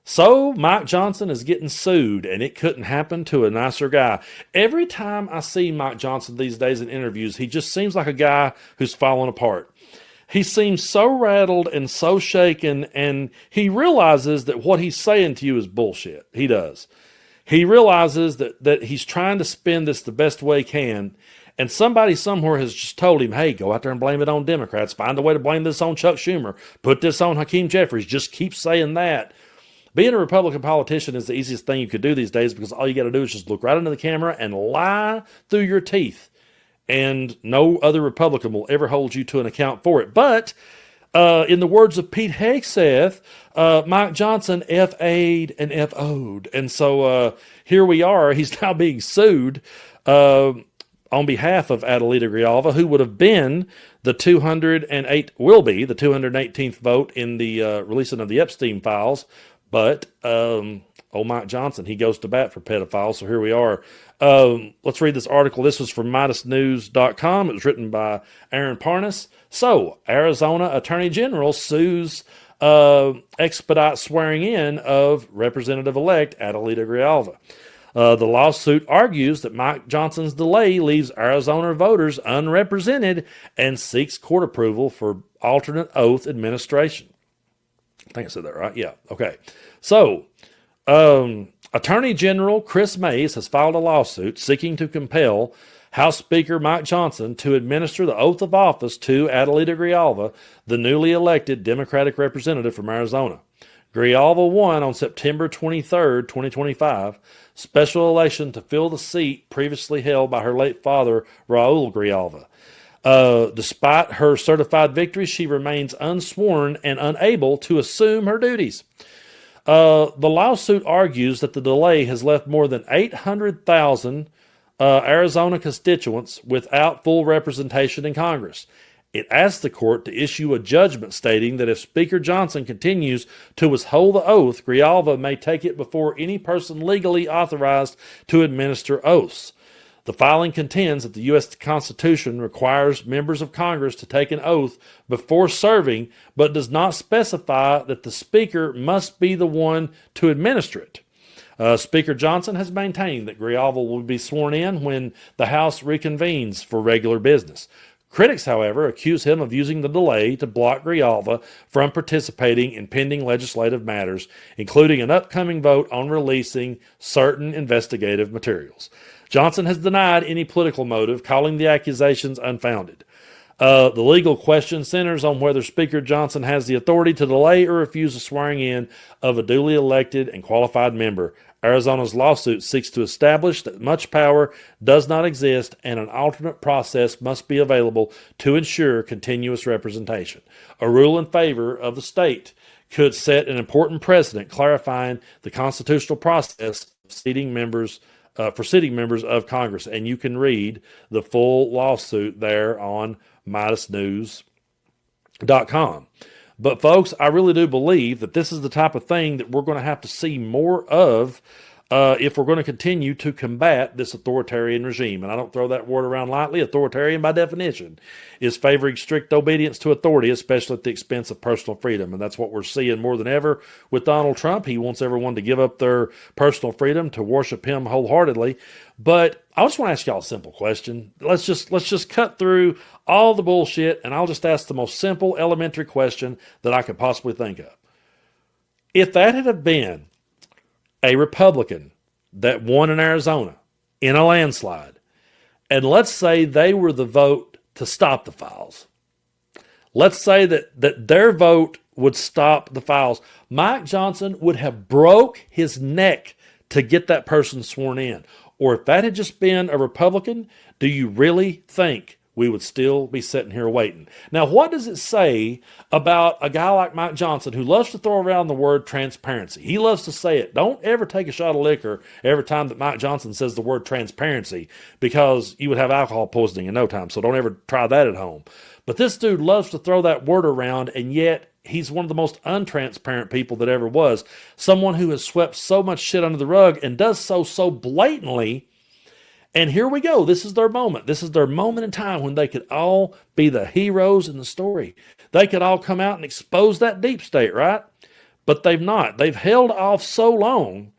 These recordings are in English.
So Mike Johnson is getting sued, and it couldn't happen to a nicer guy. Every time I see Mike Johnson these days in interviews, he just seems like a guy who's falling apart. He seems so rattled and so shaken, and he realizes that what he's saying to you is bullshit. He does. He realizes that he's trying to spin this the best way he can, and somebody somewhere has just told him, hey, go out there and blame it on Democrats. Find a way to blame this on Chuck Schumer. Put this on Hakeem Jeffries. Just keep saying that. Being a Republican politician is the easiest thing you could do these days because all you got to do is just look right into the camera and lie through your teeth. And no other Republican will ever hold you to an account for it. But in the words of Pete Hegseth, Mike Johnson F.A.'d and F.O.'d. And so here we are. He's now being sued on behalf of Adelita Grijalva, who would have been the 218th vote in the releasing of the Epstein files. But Mike Johnson, he goes to bat for pedophiles. So here we are. Let's read this article. This was from MeidasNews.com. It was written by Aaron Parnas. So Arizona Attorney General sues expedite swearing in of Representative-elect Adelita Grijalva. The lawsuit argues that Mike Johnson's delay leaves Arizona voters unrepresented and seeks court approval for alternate oath administration. I think I said that right. Yeah. Okay. So, Attorney General Chris Mays has filed a lawsuit seeking to compel House Speaker Mike Johnson to administer the oath of office to Adelita Grijalva, the newly elected Democratic representative from Arizona. Grijalva won on September 23, 2025, special election to fill the seat previously held by her late father, Raul Grijalva. Despite her certified victory, she remains unsworn and unable to assume her duties. The lawsuit argues that the delay has left more than 800,000 Arizona constituents without full representation in Congress. It asks the court to issue a judgment stating that if Speaker Johnson continues to withhold the oath, Grijalva may take it before any person legally authorized to administer oaths. The filing contends that the U.S. Constitution requires members of Congress to take an oath before serving, but does not specify that the Speaker must be the one to administer it. Speaker Johnson has maintained that Grijalva will be sworn in when the House reconvenes for regular business. Critics, however, accuse him of using the delay to block Grijalva from participating in pending legislative matters, including an upcoming vote on releasing certain investigative materials. Johnson has denied any political motive, calling the accusations unfounded. The legal question centers on whether Speaker Johnson has the authority to delay or refuse the swearing in of a duly elected and qualified member. Arizona's lawsuit seeks to establish that much power does not exist and an alternate process must be available to ensure continuous representation. A rule in favor of the state could set an important precedent clarifying the constitutional process of seating members for sitting members of Congress. And you can read the full lawsuit there on MeidasNews.com. But folks, I really do believe that this is the type of thing that we're going to have to see more of if we're going to continue to combat this authoritarian regime. And I don't throw that word around lightly. Authoritarian, by definition, is favoring strict obedience to authority, especially at the expense of personal freedom. And that's what we're seeing more than ever with Donald Trump. He wants everyone to give up their personal freedom, to worship him wholeheartedly. But I just want to ask y'all a simple question. Let's just cut through all the bullshit, and I'll just ask the most simple, elementary question that I could possibly think of. If that had been a Republican that won in Arizona in a landslide, and let's say they were the vote to stop the files, let's say that their vote would stop the files, Mike Johnson would have broke his neck to get that person sworn in. Or if that had just been a Republican, do you really think we would still be sitting here waiting? Now, what does it say about a guy like Mike Johnson who loves to throw around the word transparency? He loves to say it. Don't ever take a shot of liquor every time that Mike Johnson says the word transparency, because you would have alcohol poisoning in no time. So don't ever try that at home. But this dude loves to throw that word around, and yet he's one of the most untransparent people that ever was. Someone who has swept so much shit under the rug and does so blatantly. And here we go. This is their moment. This is their moment in time when they could all be the heroes in the story. They could all come out and expose that deep state, right? But they've not. They've held off so long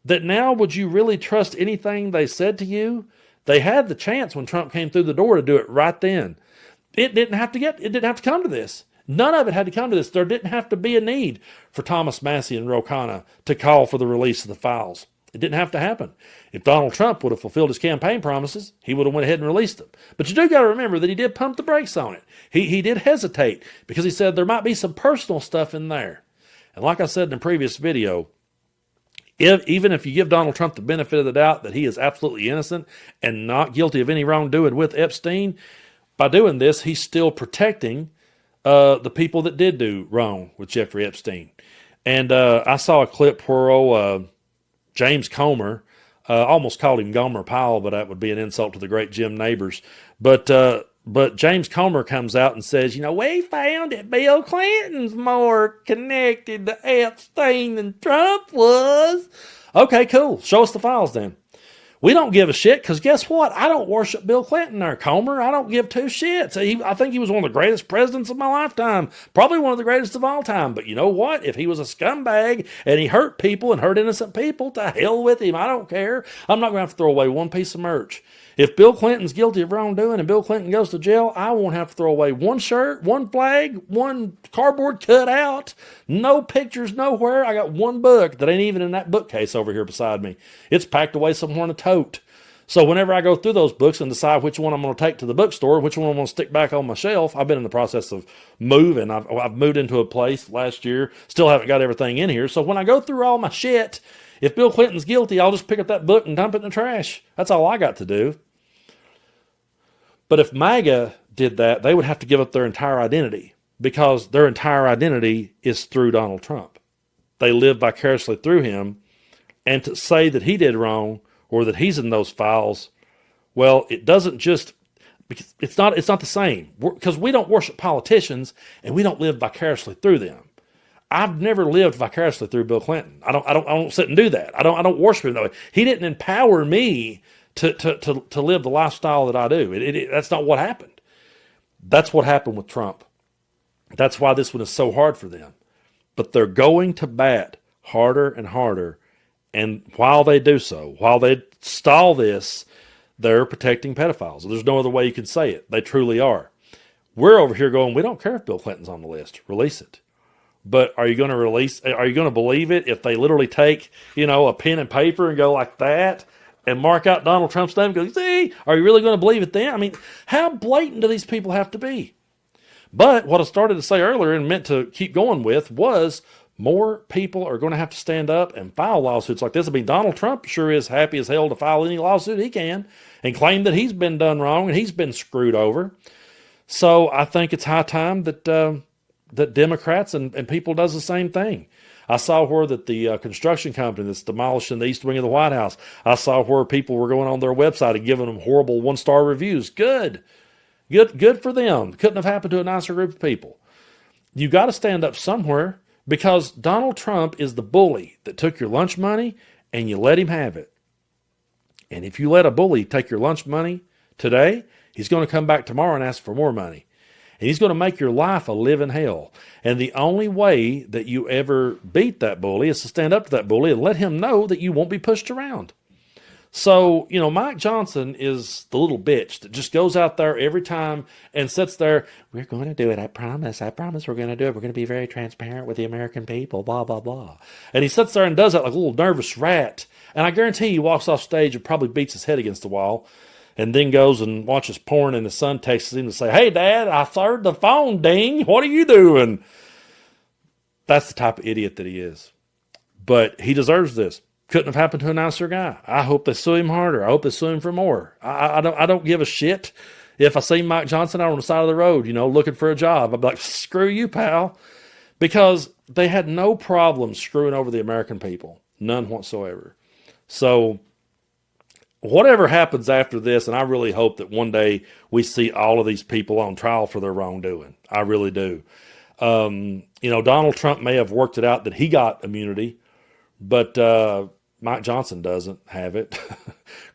that now would you really trust anything they said to you? They had the chance when Trump came through the door to do it right then. It didn't have to come to this. None of it had to come to this. There didn't have to be a need for Thomas Massie and Ro Khanna to call for the release of the files. It didn't have to happen. If Donald Trump would have fulfilled his campaign promises, he would have went ahead and released them. But you do got to remember that he did pump the brakes on it. He did hesitate because he said there might be some personal stuff in there. And like I said in the previous video, even if you give Donald Trump the benefit of the doubt that he is absolutely innocent and not guilty of any wrongdoing with Epstein, by doing this, he's still protecting the people that did do wrong with Jeffrey Epstein. And I saw a clip where James Comer, almost called him Gomer Pyle, but that would be an insult to the great Jim Nabors. But James Comer comes out and says, we found that Bill Clinton's more connected to Epstein than Trump was. Okay, cool. Show us the files then. We don't give a shit because guess what? I don't worship Bill Clinton or Comer. I don't give two shits. I think he was one of the greatest presidents of my lifetime. Probably one of the greatest of all time. But you know what? If he was a scumbag and he hurt people and hurt innocent people, to hell with him. I don't care. I'm not going to have to throw away one piece of merch. If Bill Clinton's guilty of wrongdoing and Bill Clinton goes to jail, I won't have to throw away one shirt, one flag, one cardboard cutout, no pictures nowhere. I got one book that ain't even in that bookcase over here beside me. It's packed away somewhere in a tote. So whenever I go through those books and decide which one I'm going to take to the bookstore, which one I'm going to stick back on my shelf, I've been in the process of moving. I've moved into a place last year, still haven't got everything in here. So when I go through all my shit, if Bill Clinton's guilty, I'll just pick up that book and dump it in the trash. That's all I got to do. But if MAGA did that, they would have to give up their entire identity because their entire identity is through Donald Trump. They live vicariously through him. And to say that he did wrong or that he's in those files, well, it doesn't just, because it's not the same. Because we don't worship politicians and we don't live vicariously through them. I've never lived vicariously through Bill Clinton. I don't sit and do that. I don't worship him that way. He didn't empower me to live the lifestyle that I do. That's not what happened. That's what happened with Trump. That's why this one is so hard for them. But they're going to bat harder and harder. And while they do so, while they stall this, they're protecting pedophiles. There's no other way you can say it. They truly are. We're over here going, we don't care if Bill Clinton's on the list. Release it. But are you going to believe it if they literally take, a pen and paper and go like that and mark out Donald Trump's name and go, see, are you really going to believe it then? I mean, how blatant do these people have to be? But what I started to say earlier and meant to keep going with was more people are going to have to stand up and file lawsuits like this. I mean, Donald Trump sure is happy as hell to file any lawsuit he can and claim that he's been done wrong and he's been screwed over. So I think it's high time that that Democrats and people does the same thing. I saw where that the construction company that's demolishing the east wing of the White House, I saw where people were going on their website and giving them horrible one-star reviews. Good for them. Couldn't have happened to a nicer group of people. You got to stand up somewhere because Donald Trump is the bully that took your lunch money and you let him have it. And if you let a bully take your lunch money today, he's going to come back tomorrow and ask for more money. And he's going to make your life a living hell. And the only way that you ever beat that bully is to stand up to that bully and let him know that you won't be pushed around. So, Mike Johnson is the little bitch that just goes out there every time and sits there. We're going to do it. I promise we're going to do it. We're going to be very transparent with the American people, blah, blah, blah. And he sits there and does that like a little nervous rat. And I guarantee he walks off stage and probably beats his head against the wall. And then goes and watches porn and his son texts him to say, hey, Dad, I heard the phone ding. What are you doing? That's the type of idiot that he is. But he deserves this. Couldn't have happened to a nicer guy. I hope they sue him harder. I hope they sue him for more. I don't give a shit if I see Mike Johnson out on the side of the road, looking for a job. I'd be like, screw you, pal. Because they had no problem screwing over the American people. None whatsoever. So whatever happens after this, and I really hope that one day we see all of these people on trial for their wrongdoing. I really do. Donald Trump may have worked it out that he got immunity, but Mike Johnson doesn't have it.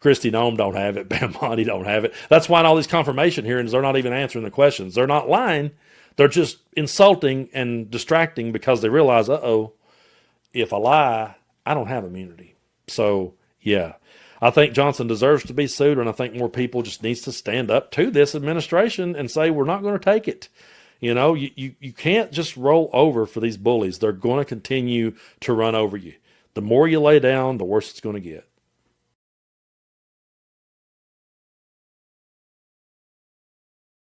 Kristi Noem don't have it. Bam Bondi don't have it. That's why in all these confirmation hearings, they're not even answering the questions. They're not lying. They're just insulting and distracting because they realize, if I lie, I don't have immunity. So, yeah, I think Johnson deserves to be sued, and I think more people just needs to stand up to this administration and say, we're not going to take it. You can't just roll over for these bullies. They're going to continue to run over you. The more you lay down, the worse it's going to get.